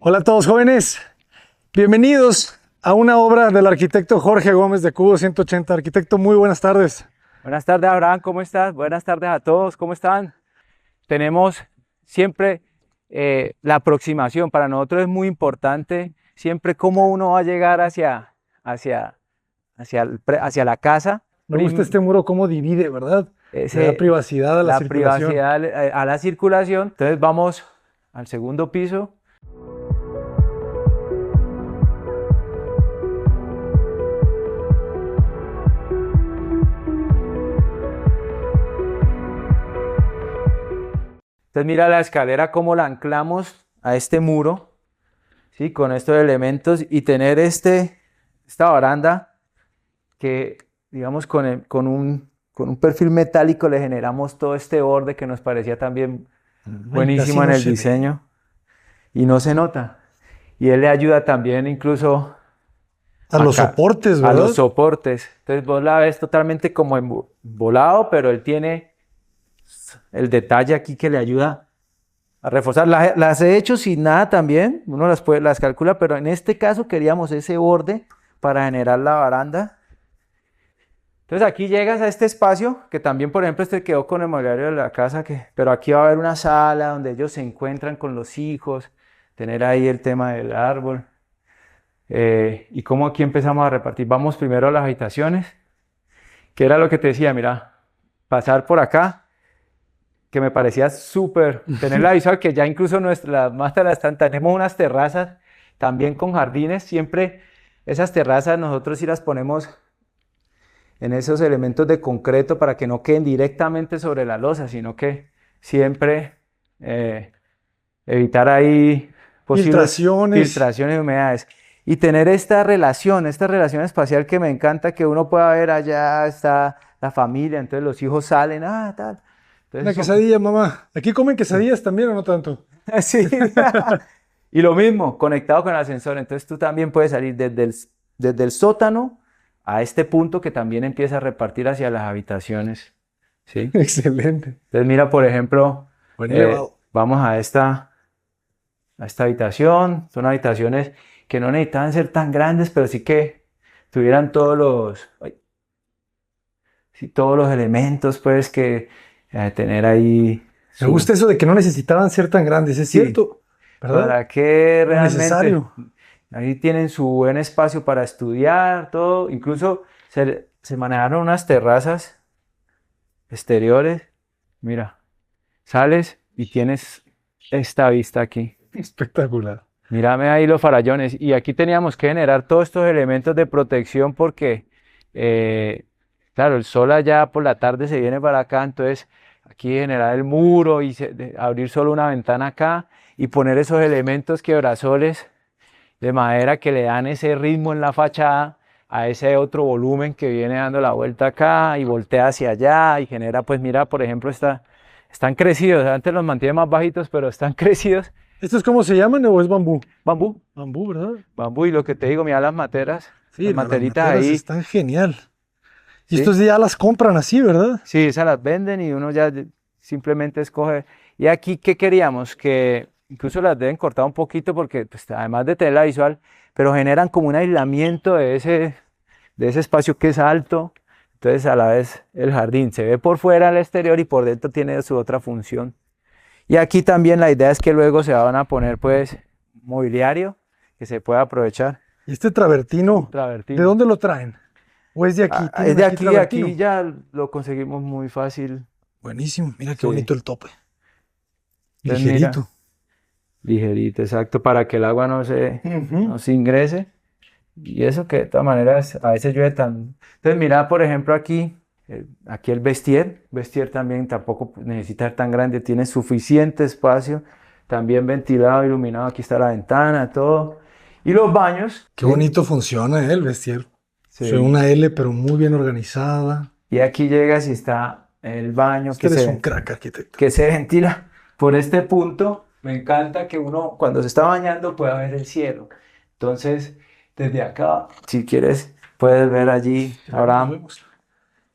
Hola a todos jóvenes, bienvenidos a una obra del arquitecto Jorge Gómez de Cubo 180. Arquitecto, muy buenas tardes. Buenas tardes, Abraham, ¿cómo estás? Buenas tardes a todos, ¿cómo están? Tenemos siempre la aproximación, para nosotros es muy importante siempre cómo uno va a llegar hacia la casa. Me gusta este muro cómo divide, ¿verdad? Le da privacidad a la circulación. Privacidad a la circulación. Entonces vamos al segundo piso. Entonces mira la escalera cómo la anclamos a este muro, ¿sí? Con estos elementos y tener esta baranda que, digamos, con un perfil metálico le generamos todo este borde que nos parecía también buenísimo en el diseño y no se nota. Y él le ayuda también incluso a los soportes, ¿verdad? A los soportes. Entonces vos la ves totalmente como embolado, pero él tiene el detalle aquí que le ayuda a reforzar. Las he hecho sin nada también, uno las calcula, pero en este caso queríamos ese borde para generar la baranda. Entonces aquí llegas a este espacio, que también por ejemplo este quedó con el mobiliario de la casa, pero aquí va a haber una sala donde ellos se encuentran con los hijos, tener ahí el tema del árbol. Y cómo aquí empezamos a repartir. Vamos primero a las habitaciones, que era lo que te decía, mira, pasar por acá, que me parecía súper tener la visual, que ya incluso tenemos unas terrazas también con jardines. Siempre esas terrazas nosotros sí las ponemos en esos elementos de concreto para que no queden directamente sobre la losa, sino que siempre evitar ahí posibles filtraciones y humedades. Y tener esta relación espacial que me encanta, que uno pueda ver allá está la familia, entonces los hijos salen, tal. Entonces, una quesadilla, mamá. ¿Aquí comen quesadillas también o no tanto? Sí. Y lo mismo, conectado con el ascensor. Entonces tú también puedes salir desde el sótano a este punto que también empieza a repartir hacia las habitaciones. ¿Sí? Excelente. Entonces mira, por ejemplo, vamos a esta habitación. Son habitaciones que no necesitaban ser tan grandes, pero sí que tuvieran todos los elementos, pues, que tener ahí. Me gusta eso de que no necesitaban ser tan grandes, es cierto, ¿verdad? Para que realmente necesario. Ahí tienen su buen espacio para estudiar, todo. Incluso se manejaron unas terrazas exteriores. Mira, sales y tienes esta vista aquí. Espectacular. Mírame ahí los farallones. Y aquí teníamos que generar todos estos elementos de protección porque, claro, el sol allá por la tarde se viene para acá, entonces aquí generar el muro y abrir solo una ventana acá y poner esos elementos quebrasoles de madera que le dan ese ritmo en la fachada a ese otro volumen que viene dando la vuelta acá y voltea hacia allá y genera, pues mira, por ejemplo, están crecidos. Antes los mantiene más bajitos, pero están crecidos. ¿Estos cómo se llaman o es bambú? Bambú. Bambú, ¿verdad? Bambú, y lo que te digo, mira las materas. Sí, las materitas ahí. Están genial. Y ¿Sí? estos ya las compran así, ¿verdad? Sí, esas las venden y uno ya simplemente escoge. Y aquí, ¿qué queríamos? Que incluso las deben cortar un poquito porque, pues, además de tener la visual, pero generan como un aislamiento de ese espacio que es alto. Entonces, a la vez, el jardín se ve por fuera al exterior y por dentro tiene su otra función. Y aquí también la idea es que luego se van a poner, pues, mobiliario que se pueda aprovechar. ¿Y este travertino? ¿De dónde lo traen? ¿O es de aquí? Es de aquí ya lo conseguimos muy fácil. Buenísimo, mira qué bonito el tope. Entonces, ligerito. Mira, ligerito, exacto, para que el agua no se ingrese. Y eso que de todas maneras a veces llueve tan... Entonces mira, por ejemplo, aquí el vestier también tampoco necesita ser tan grande, tiene suficiente espacio, también ventilado, iluminado, aquí está la ventana, todo. Y los baños. Qué bonito funciona el vestier. Sí. Fue una L, pero muy bien organizada. Y aquí llegas y está el baño es un crack, arquitecto. Que se ventila por este punto. Me encanta que uno cuando se está bañando pueda ver el cielo. Entonces, desde acá, si quieres, puedes ver allí, Abraham.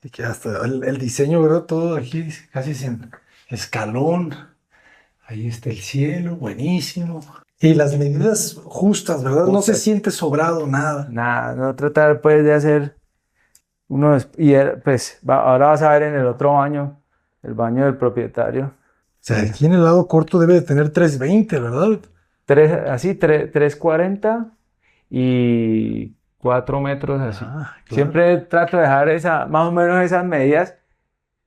Y que hasta el diseño, ¿verdad? Todo aquí casi sin escalón. Ahí está el cielo, buenísimo. Y las medidas justas, ¿verdad? No se siente sobrado nada. Nada, no tratar pues de hacer pues ahora vas a ver en el otro baño, el baño del propietario. O sea, aquí en el lado corto debe de tener 320, ¿verdad? 340 y 4 metros así. Claro. Siempre trato de dejar más o menos esas medidas,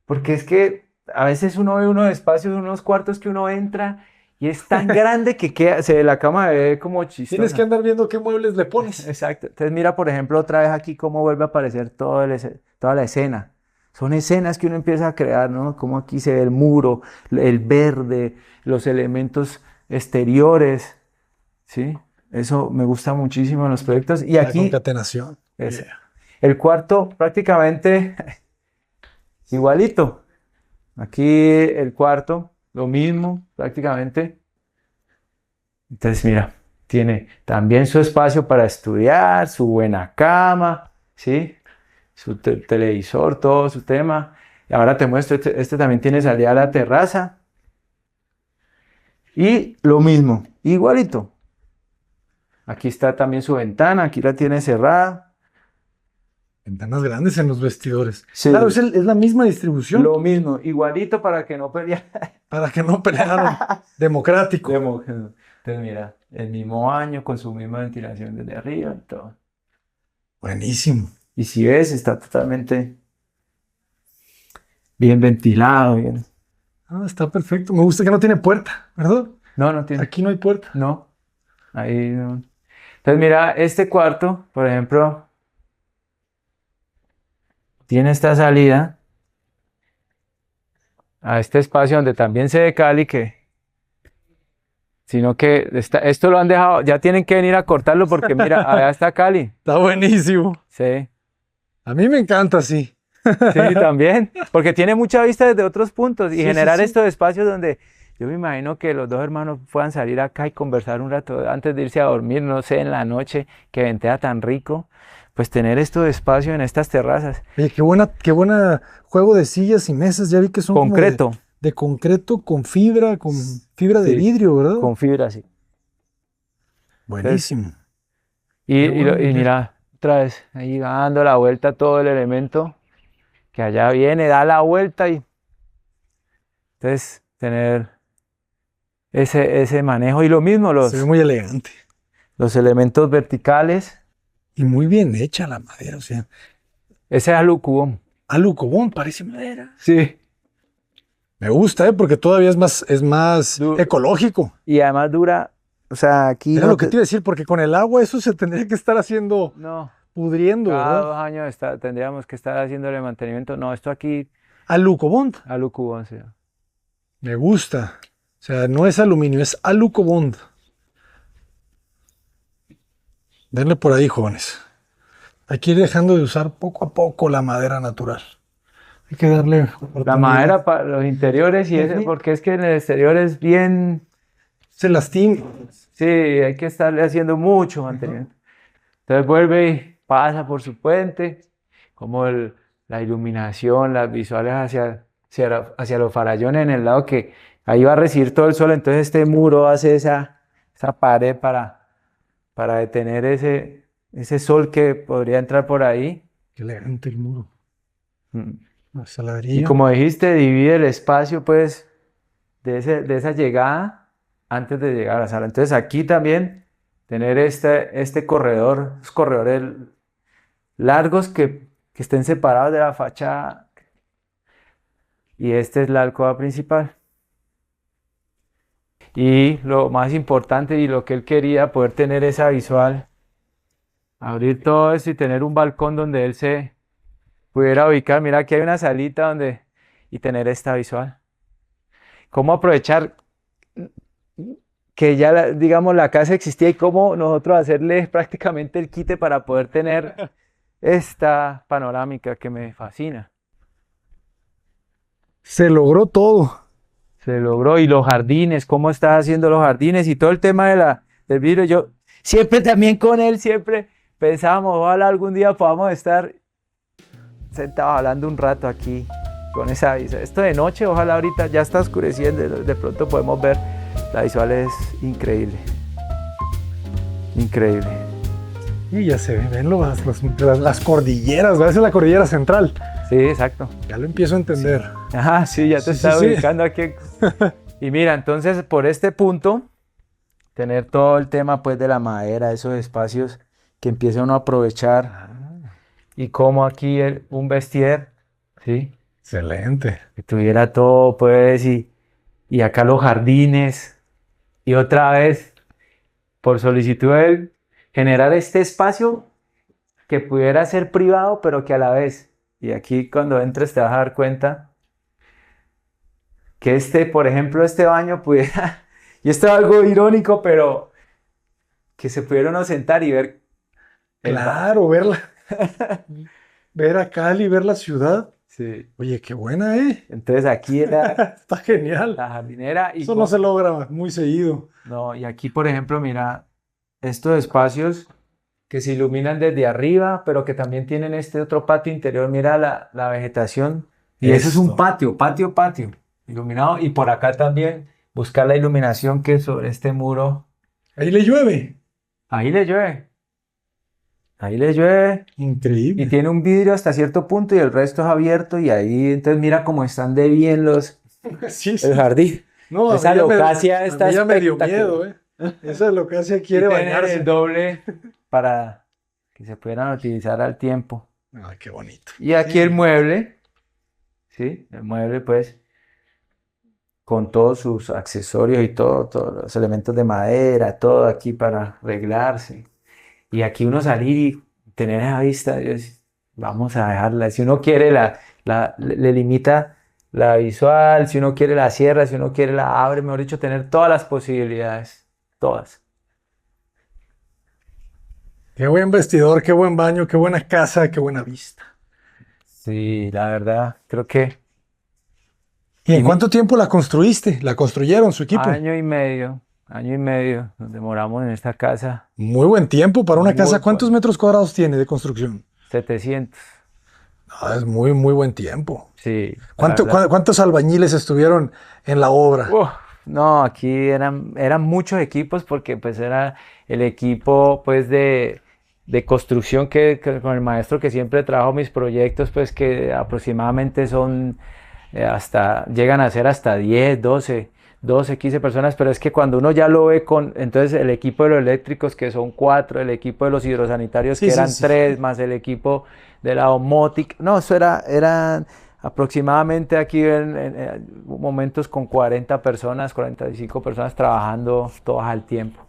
porque es que a veces uno ve unos espacios, unos cuartos que uno entra y es tan grande que la cama se ve como chistosa. Tienes que andar viendo qué muebles le pones. Exacto. Entonces mira, por ejemplo, otra vez aquí cómo vuelve a aparecer toda la escena. Son escenas que uno empieza a crear, ¿no? Como aquí se ve el muro, el verde, los elementos exteriores, ¿sí? Eso me gusta muchísimo en los proyectos. Y aquí, concatenación. El cuarto prácticamente igualito. Aquí el cuarto, lo mismo prácticamente. Entonces mira, tiene también su espacio para estudiar, su buena cama, ¿sí? Su televisor, todo su tema. Y ahora te muestro, este también tiene salida a la terraza. Y lo mismo, igualito. Aquí está también su ventana, aquí la tiene cerrada. Ventanas grandes en los vestidores. Sí. Claro, es la misma distribución. Lo mismo, igualito para que no pelearan. Para que no pelearan. Democrático. Entonces mira, el mismo baño con su misma ventilación desde arriba y todo. Buenísimo. Y si ves, está totalmente bien ventilado. Bien. Ah, está perfecto. Me gusta que no tiene puerta, ¿verdad? No tiene. Aquí no hay puerta. No, ahí no. Entonces mira, este cuarto, por ejemplo, tiene esta salida a este espacio donde también se ve Cali, sino que esto lo han dejado, ya tienen que venir a cortarlo porque mira, allá está Cali. Está buenísimo. Sí. A mí me encanta así. Sí, también, porque tiene mucha vista desde otros puntos y Sí, generar sí. estos espacios donde yo me imagino que los dos hermanos puedan salir acá y conversar un rato antes de irse a dormir, no sé, en la noche, que ventea tan rico, pues tener estos espacios en estas terrazas. Oye, qué buena juego de sillas y mesas. Ya vi que son Concreto. Como de concreto con fibra de Sí, vidrio, ¿verdad? Con fibra, sí. Buenísimo. Y bueno, mira, otra vez, ahí dando la vuelta todo el elemento, que allá viene, da la vuelta y entonces tener ese manejo y lo mismo, Se ve muy elegante. los elementos verticales. Y muy bien hecha la madera, o sea. Ese es alucubón. Alucobón, parece madera. Sí. Me gusta, porque todavía es más ecológico. Y además dura, o sea, aquí... Era lo que te iba a decir, porque con el agua eso se tendría que estar haciendo, pudriendo, cada ¿verdad? 2 años tendríamos que estar haciéndole mantenimiento. No, esto aquí... Alucobond. Alucubón, sí. Me gusta. O sea, no es aluminio, es alucobond. Denle por ahí, jóvenes. Hay que ir dejando de usar poco a poco la madera natural. Hay que darle... La madera para los interiores y ese, porque es que en el exterior es bien... Se lastima. Sí, hay que estarle haciendo mucho mantenimiento. Entonces vuelve y pasa por su puente, como la iluminación, las visuales hacia los farallones en el lado que ahí va a recibir todo el sol. Entonces este muro hace esa pared para detener ese sol que podría entrar por ahí. Qué elegante el muro. Y como dijiste, divide el espacio pues de esa llegada antes de llegar a la sala. Entonces aquí también tener este corredor, los corredores largos que estén separados de la fachada. Y esta es la alcoba principal. Y lo más importante y lo que él quería, poder tener esa visual, abrir todo esto y tener un balcón donde él se pudiera ubicar. Mira, aquí hay una salita y tener esta visual. ¿Cómo aprovechar que ya, digamos, la casa existía y cómo nosotros hacerle prácticamente el quite para poder tener esta panorámica que me fascina? Se logró todo. Se logró. Y los jardines, cómo estás haciendo los jardines y todo el tema del vidrio. Yo siempre también con él, siempre pensábamos, ojalá algún día podamos estar sentados hablando un rato aquí con esa visual. Esto de noche, ojalá ahorita ya está oscureciendo, de pronto podemos ver. La visual es increíble. Increíble. Y ya se ven las cordilleras, a veces la cordillera central. Sí, exacto. Ya lo empiezo a entender. Ajá, sí, ya te estaba ubicando aquí. Y mira, entonces por este punto, tener todo el tema pues de la madera, esos espacios que empieza uno a aprovechar. Y como aquí un vestier, ¿sí? Excelente. Que tuviera todo, pues, y acá los jardines. Y otra vez, por solicitud de él, generar este espacio que pudiera ser privado, pero que a la vez, y aquí cuando entres te vas a dar cuenta, que por ejemplo, este baño pudiera, y esto es algo irónico, pero que se pudiera uno sentar y ver el Claro, ver a Cali, ver la ciudad. Sí. Oye, qué buena, ¿eh? Entonces aquí era Está genial. la jardinera. Eso no se logra muy seguido. No, y aquí, por ejemplo, mira, estos espacios que se iluminan desde arriba, pero que también tienen este otro patio interior. Mira la vegetación. Y eso es un patio, iluminado. Y por acá también buscar la iluminación que es sobre este muro. Ahí le llueve. Ahí le llueve. Ahí le llueve. Increíble. Y tiene un vidrio hasta cierto punto y el resto es abierto. Y ahí, entonces, mira cómo están de bien Sí. el jardín. No, esa locacia está ya me dio miedo, ¿eh? Esa locacia quiere bañarse. El doble para que se puedan utilizar al tiempo. Ay, qué bonito. Y aquí el mueble, ¿sí? El mueble, pues, con todos sus accesorios y todos los elementos de madera, todo aquí para arreglarse. Y aquí uno salir y tener esa vista, vamos a dejarla. Si uno quiere, le limita la visual, si uno quiere la cierra, si uno quiere la abre, mejor dicho, tener todas las posibilidades, todas. Qué buen vestidor, qué buen baño, qué buena casa, qué buena vista. Sí, la verdad, creo que... ¿Y en cuánto tiempo la construiste? ¿La construyeron su equipo? Año y medio, nos demoramos en esta casa. Muy buen tiempo para una casa. Muy ¿Cuántos bueno. metros cuadrados tiene de construcción? 700. No, es muy, muy buen tiempo. Sí. ¿Cuántos albañiles estuvieron en la obra? No, aquí eran muchos equipos porque pues era el equipo pues de construcción que con el maestro que siempre trabajo mis proyectos pues que aproximadamente son llegan a ser hasta 10, 12, 15 personas, pero es que cuando uno ya lo ve entonces el equipo de los eléctricos que son 4, el equipo de los hidrosanitarios que eran 3, más el equipo de la domótica, no, eso eran aproximadamente aquí en momentos con 40 personas, 45 personas trabajando todas al tiempo.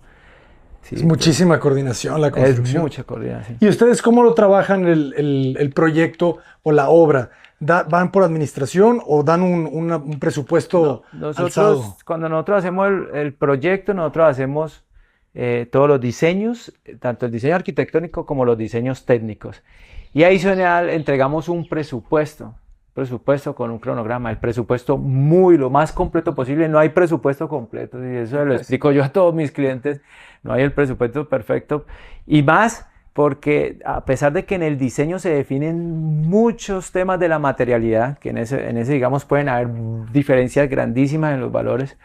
Sí, es muchísima coordinación la construcción. Es mucha coordinación. ¿Y ustedes cómo lo trabajan el proyecto o la obra? ¿Van por administración o dan un presupuesto alzado? Cuando nosotros hacemos el proyecto, nosotros hacemos todos los diseños, tanto el diseño arquitectónico como los diseños técnicos. Y adicional entregamos un presupuesto con un cronograma, el presupuesto lo más completo posible. No hay presupuesto completo, y eso lo explico yo a todos mis clientes, no hay el presupuesto perfecto. Y más porque a pesar de que en el diseño se definen muchos temas de la materialidad, que en ese digamos pueden haber diferencias grandísimas en los valores,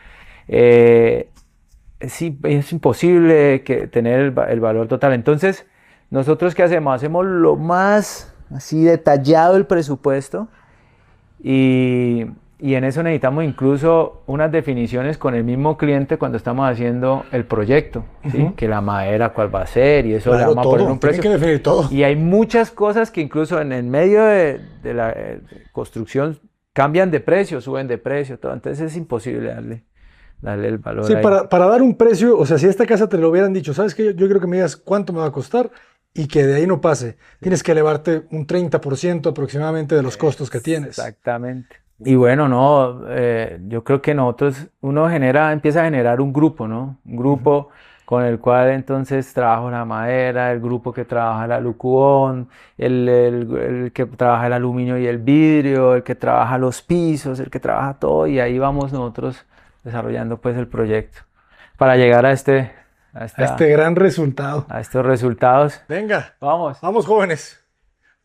sí, es imposible tener el valor total. Entonces, ¿nosotros qué hacemos? Hacemos lo más así detallado el presupuesto y en eso necesitamos incluso unas definiciones con el mismo cliente cuando estamos haciendo el proyecto, ¿sí? Que la madera cuál va a ser y eso le vamos a poner un precio. Tienen que definir todo. Y hay muchas cosas que incluso en el medio de la construcción cambian de precio, suben de precio, todo. Entonces es imposible darle el valor. Sí, ahí. Para dar un precio, o sea, si esta casa te lo hubieran dicho, ¿sabes qué? Yo quiero que me digas cuánto me va a costar y que de ahí no pase. Tienes que elevarte un 30% aproximadamente de los costos que tienes. Exactamente. Y bueno, no, yo creo que uno empieza a generar un grupo, ¿no? Un grupo con el cual entonces trabajo la madera, el grupo que trabaja el alucubón, el que trabaja el aluminio y el vidrio, el que trabaja los pisos, el que trabaja todo, y ahí vamos nosotros desarrollando pues el proyecto para llegar a este gran resultado. A estos resultados. Venga, vamos jóvenes.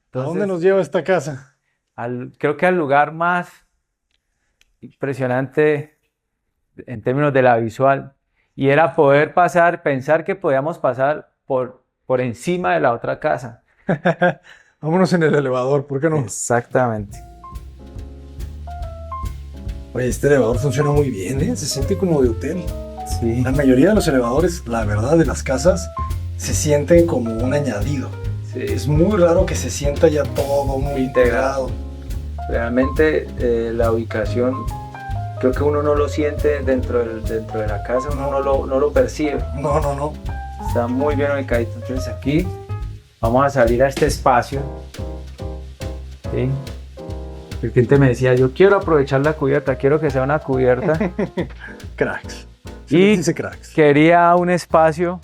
Entonces, ¿a dónde nos lleva esta casa? Creo que al lugar más impresionante en términos de la visual Y era poder pasar, pensar que podíamos pasar por encima de la otra casa. Vámonos en el elevador, ¿por qué no? Exactamente. Oye, este elevador funciona muy bien, ¿eh? Se siente como de hotel. Sí. La mayoría de los elevadores, la verdad, de las casas, se sienten como un añadido. Es muy raro que se sienta ya todo muy integrado. Realmente la ubicación, creo que uno no lo siente dentro de la casa, uno no lo percibe. No. Está muy bien ubicadito. Entonces aquí vamos a salir a este espacio. ¿Sí? El cliente me decía, yo quiero aprovechar la cubierta, quiero que sea una cubierta. Cracks. Y Dice cracks. quería un espacio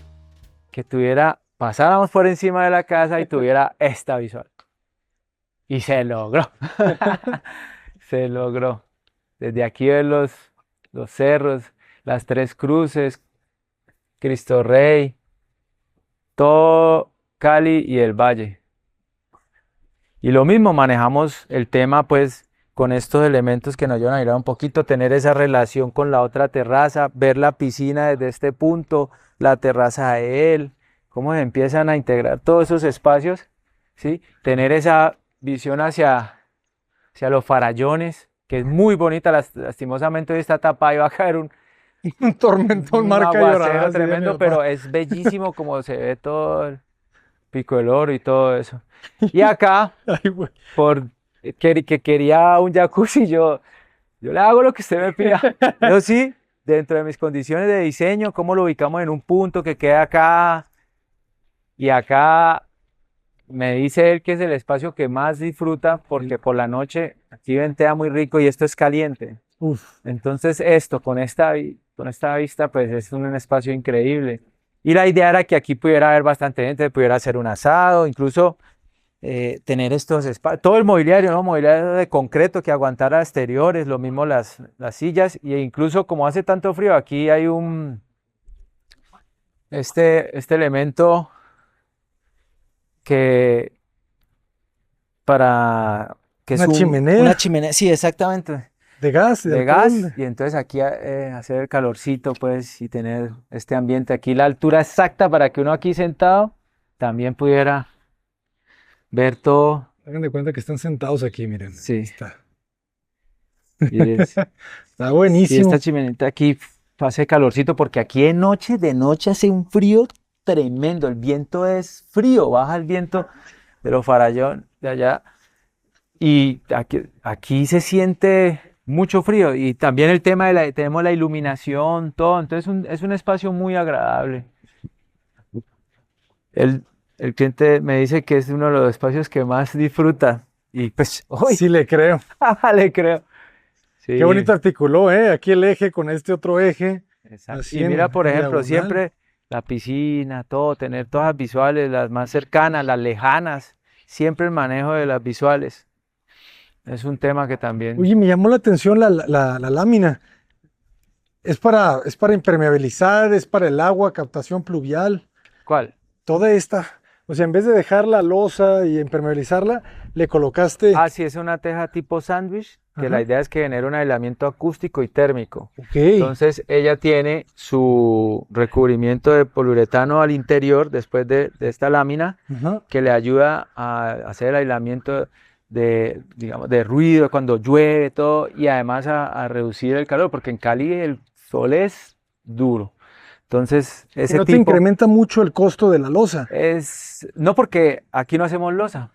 que pasáramos por encima de la casa y tuviera esta visual. Y se logró. Se logró. Desde aquí ver los cerros, las Tres Cruces, Cristo Rey, todo Cali y el Valle. Y lo mismo, manejamos el tema pues con estos elementos que nos ayudan a mirar un poquito, tener esa relación con la otra terraza, ver la piscina desde este punto, la terraza de él, cómo se empiezan a integrar todos esos espacios, ¿sí? Tener esa visión hacia los farallones, que es muy bonita, lastimosamente hoy está tapada y va a caer un tormentón, marca aguacero llorada. tremendo, pero es bellísimo como se ve todo el Pico del Oro y todo eso. Y acá, Ay, güey. que quería un jacuzzi, yo le hago lo que usted me pida. Yo sí, dentro de mis condiciones de diseño, cómo lo ubicamos en un punto que queda acá. Y acá me dice él que es el espacio que más disfruta porque por la noche aquí ventea muy rico y esto es caliente. Uf. Entonces esto, con esta vista, pues es un espacio increíble. Y la idea era que aquí pudiera haber bastante gente, pudiera hacer un asado, incluso tener estos espacios, todo el mobiliario, ¿no? Mobiliario de concreto que aguantara exteriores, lo mismo las sillas, e incluso como hace tanto frío, aquí hay este elemento que es Una chimenea. una chimenea, sí, exactamente. De gas, De gas, y entonces aquí hacer el calorcito, pues, y tener este ambiente aquí, la altura exacta para que uno aquí sentado también pudiera ver todo. Hagan de cuenta que están sentados aquí, miren. Sí. Está Y buenísimo. esta chimenita aquí hace calorcito porque aquí de noche hace un frío tremendo, el viento es frío, baja el viento de los farallones de allá y aquí se siente mucho frío y también el tema tenemos la iluminación, todo, entonces es un espacio muy agradable. El cliente me dice que es uno de los espacios que más disfruta y pues hoy Sí le creo. le creo. Sí. Qué bonito articuló, ¿eh? Aquí el eje con este otro eje. Exacto. Así Y mira, por ejemplo, diagonal. siempre la piscina, todo, tener todas las visuales, las más cercanas, las lejanas, siempre el manejo de las visuales. Es un tema que también... Oye, me llamó la atención la lámina. Es para impermeabilizar, es para el agua, captación pluvial. ¿Cuál? Toda esta. O sea, en vez de dejar la losa y impermeabilizarla, le colocaste. Ah, sí, es una teja tipo sándwich, que Ajá. la idea es que genere un aislamiento acústico y térmico. Ok. Entonces, ella tiene su recubrimiento de poliuretano al interior, después de esta lámina, Ajá. que le ayuda a hacer el aislamiento digamos, de ruido cuando llueve, todo, y además a reducir el calor, porque en Cali el sol es duro. Entonces, Y ese no te tipo incrementa mucho el costo de la losa. no, porque aquí no hacemos losa.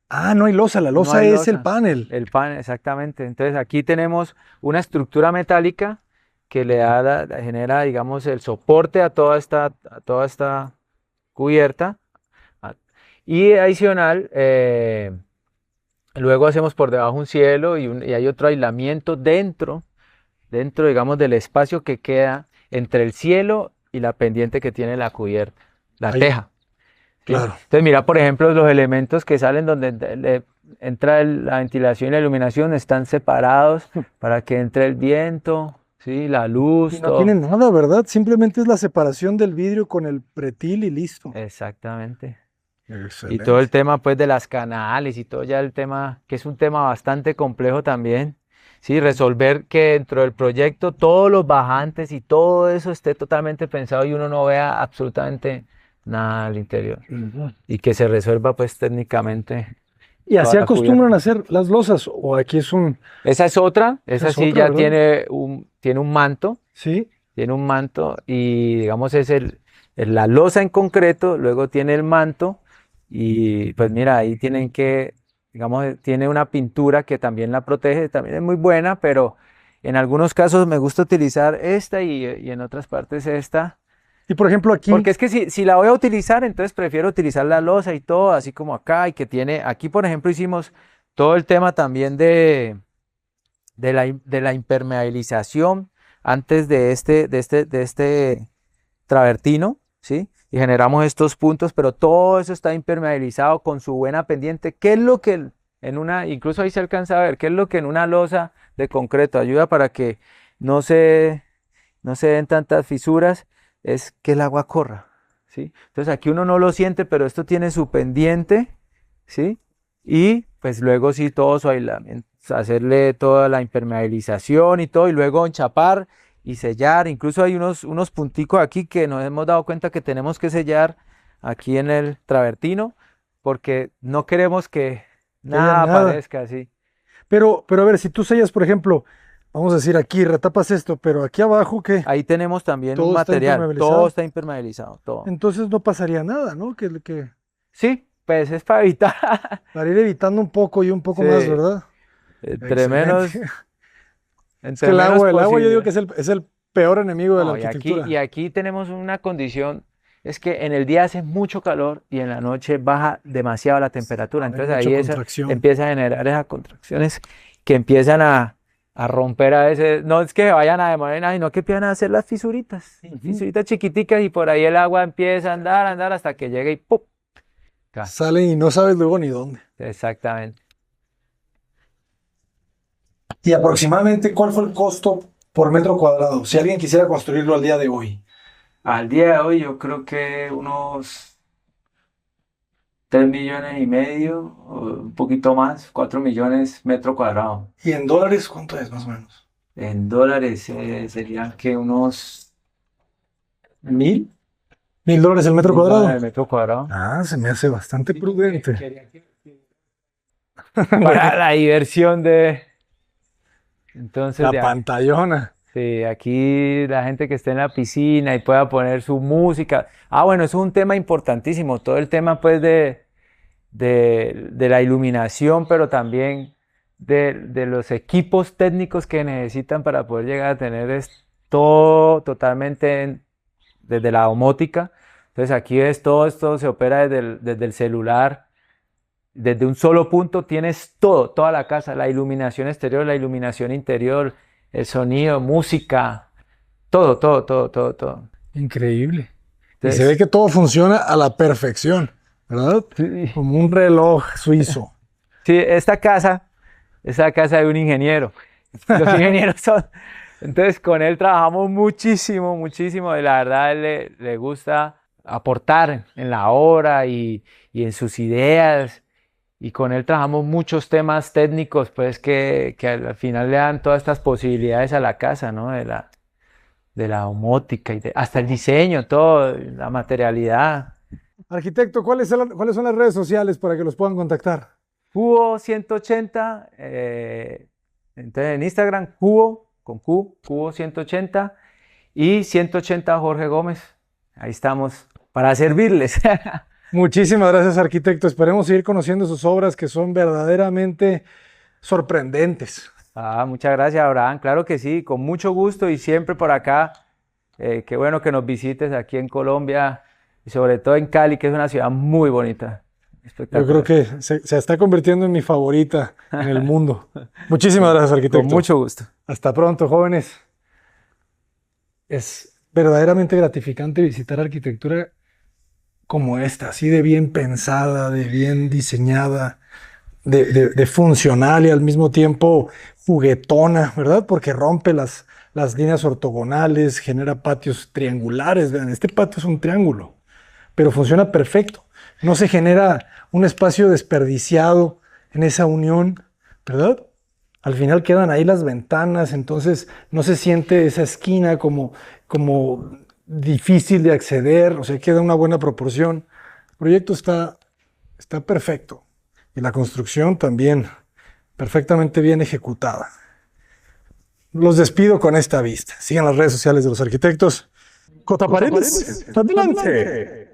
Ah, no hay losa, la No losa hay es el losa. panel. El panel, exactamente. Entonces aquí tenemos una estructura metálica que le genera, digamos, el soporte a toda esta cubierta. Y adicional, luego hacemos por debajo un cielo y hay otro aislamiento dentro, digamos, del espacio que queda entre el cielo y la pendiente que tiene la cubierta, la Ahí. teja. ¿Sí? Claro. Entonces mira, por ejemplo, los elementos que salen donde entra la ventilación y la iluminación están separados para que entre el viento, ¿sí? La luz, Y no todo. tiene nada, ¿verdad? Simplemente es la separación del vidrio con el pretil y listo. Exactamente. Y Excelente. todo el tema pues de las canales y todo ya el tema, que es un tema bastante complejo también. ¿sí? Resolver que dentro del proyecto todos los bajantes y todo eso esté totalmente pensado y uno no vea absolutamente nada al interior. Y que se resuelva pues técnicamente ¿Y toda así la cubierta. acostumbran a hacer las losas? ¿O aquí es un... Esa es otra, esa esa es sí otra, ya ¿verdad? tiene un manto. Sí. Tiene un manto y digamos es la losa en concreto, luego tiene el manto y pues mira, ahí tienen que, digamos, tiene una pintura que también la protege, también es muy buena, pero en algunos casos me gusta utilizar esta y en otras partes esta, Y por ejemplo aquí, porque es que si la voy a utilizar, entonces prefiero utilizar la losa y todo, así como acá y que tiene, aquí por ejemplo hicimos todo el tema también de la impermeabilización antes de este travertino, ¿sí? Y generamos estos puntos, pero todo eso está impermeabilizado con su buena pendiente. ¿Qué es lo que en una, incluso ahí se alcanza a ver, qué es lo que en una losa de concreto ayuda para que no se, no se den tantas fisuras? Es que el agua corra, ¿sí? Entonces aquí uno no lo siente, pero esto tiene su pendiente, ¿sí? Y pues luego sí todo su aislamiento, hacerle toda la impermeabilización y todo, y luego enchapar y sellar. Incluso hay unos punticos aquí que nos hemos dado cuenta que tenemos que sellar aquí en el travertino, porque no queremos que que haya nada nada. aparezca así. Pero a ver, si tú sellas, por ejemplo, vamos a decir aquí, retapas esto, pero aquí abajo, ¿qué? Ahí tenemos también un Todo está material, todo impermeabilizado. está impermeabilizado, todo. Entonces no pasaría nada, ¿no? Sí, pues es para evitar. Para ir evitando un poco y un poco más, Sí, ¿verdad? entre Excelente. menos, Es que entre menos el agua yo digo posible. que es el peor enemigo de la No, y arquitectura. aquí tenemos una condición, es que en el día hace mucho calor y en la noche baja demasiado la temperatura. Va a haber Entonces mucha ahí contracción. empieza a generar esas contracciones que empiezan a romper a veces, no es que vayan a demorar nada, sino que empiezan a hacer las fisuritas, Ujú. fisuritas chiquiticas y por ahí el agua empieza a andar hasta que llegue y ¡pum! Cae. Salen y no sabes luego ni dónde. Exactamente. ¿Y aproximadamente cuál fue el costo por metro cuadrado? Si alguien quisiera construirlo al día de hoy. Al día de hoy yo creo que unos 3,5 millones, o un poquito más, 4 millones metro cuadrado. ¿Y en dólares cuánto es más o menos? En dólares serían que unos 1.000 $1,000 el metro $1.000 cuadrado. metro cuadrado. Ah, se me hace bastante Sí, porque prudente. para la diversión de... Entonces, La pantallona. sí, aquí la gente que esté en la piscina y pueda poner su música. Ah, bueno, eso es un tema importantísimo, todo el tema pues de la iluminación, pero también de los equipos técnicos que necesitan para poder llegar a tener todo totalmente desde la domótica. Entonces aquí ves todo esto se opera desde el celular, desde un solo punto tienes todo, toda la casa, la iluminación exterior, la iluminación interior, el sonido, música, todo. Increíble. Y se ve Entonces, que todo funciona a la perfección, ¿verdad? sí, Como un reloj suizo. sí, esta casa de un ingeniero. Los ingenieros son. Entonces, con él trabajamos muchísimo. Y la verdad, a él le gusta aportar en la obra y en sus ideas. Y con él trabajamos muchos temas técnicos, pues que al final le dan todas estas posibilidades a la casa, ¿no? De la domótica y hasta el diseño, todo, la materialidad. Arquitecto, ¿cuáles son las redes sociales para que los puedan contactar? Cubo 180, entonces en Instagram, Cubo, con Q, Cubo 180 y 180 Jorge Gómez. Ahí estamos para servirles. Muchísimas gracias, arquitecto. Esperemos seguir conociendo sus obras que son verdaderamente sorprendentes. Muchas gracias, Abraham. Claro que sí, con mucho gusto y siempre por acá. Qué bueno que nos visites aquí en Colombia y sobre todo en Cali, que es una ciudad muy bonita. Yo creo Espectacular. que se está convirtiendo en mi favorita en el mundo. Muchísimas gracias, Con arquitecto. mucho gusto. Hasta pronto, jóvenes. Es verdaderamente gratificante visitar arquitectura como esta, así de bien pensada, de bien diseñada, de funcional y al mismo tiempo juguetona, ¿verdad? Porque rompe las líneas ortogonales, genera patios triangulares. Vean, este patio es un triángulo, pero funciona perfecto. No se genera un espacio desperdiciado en esa unión, ¿verdad? Al final quedan ahí las ventanas, entonces no se siente esa esquina como difícil de acceder, o sea, queda una buena proporción. El proyecto está perfecto y la construcción también perfectamente bien ejecutada. Los despido con esta vista. Sigan las redes sociales de los arquitectos. J. Paredes, adelante.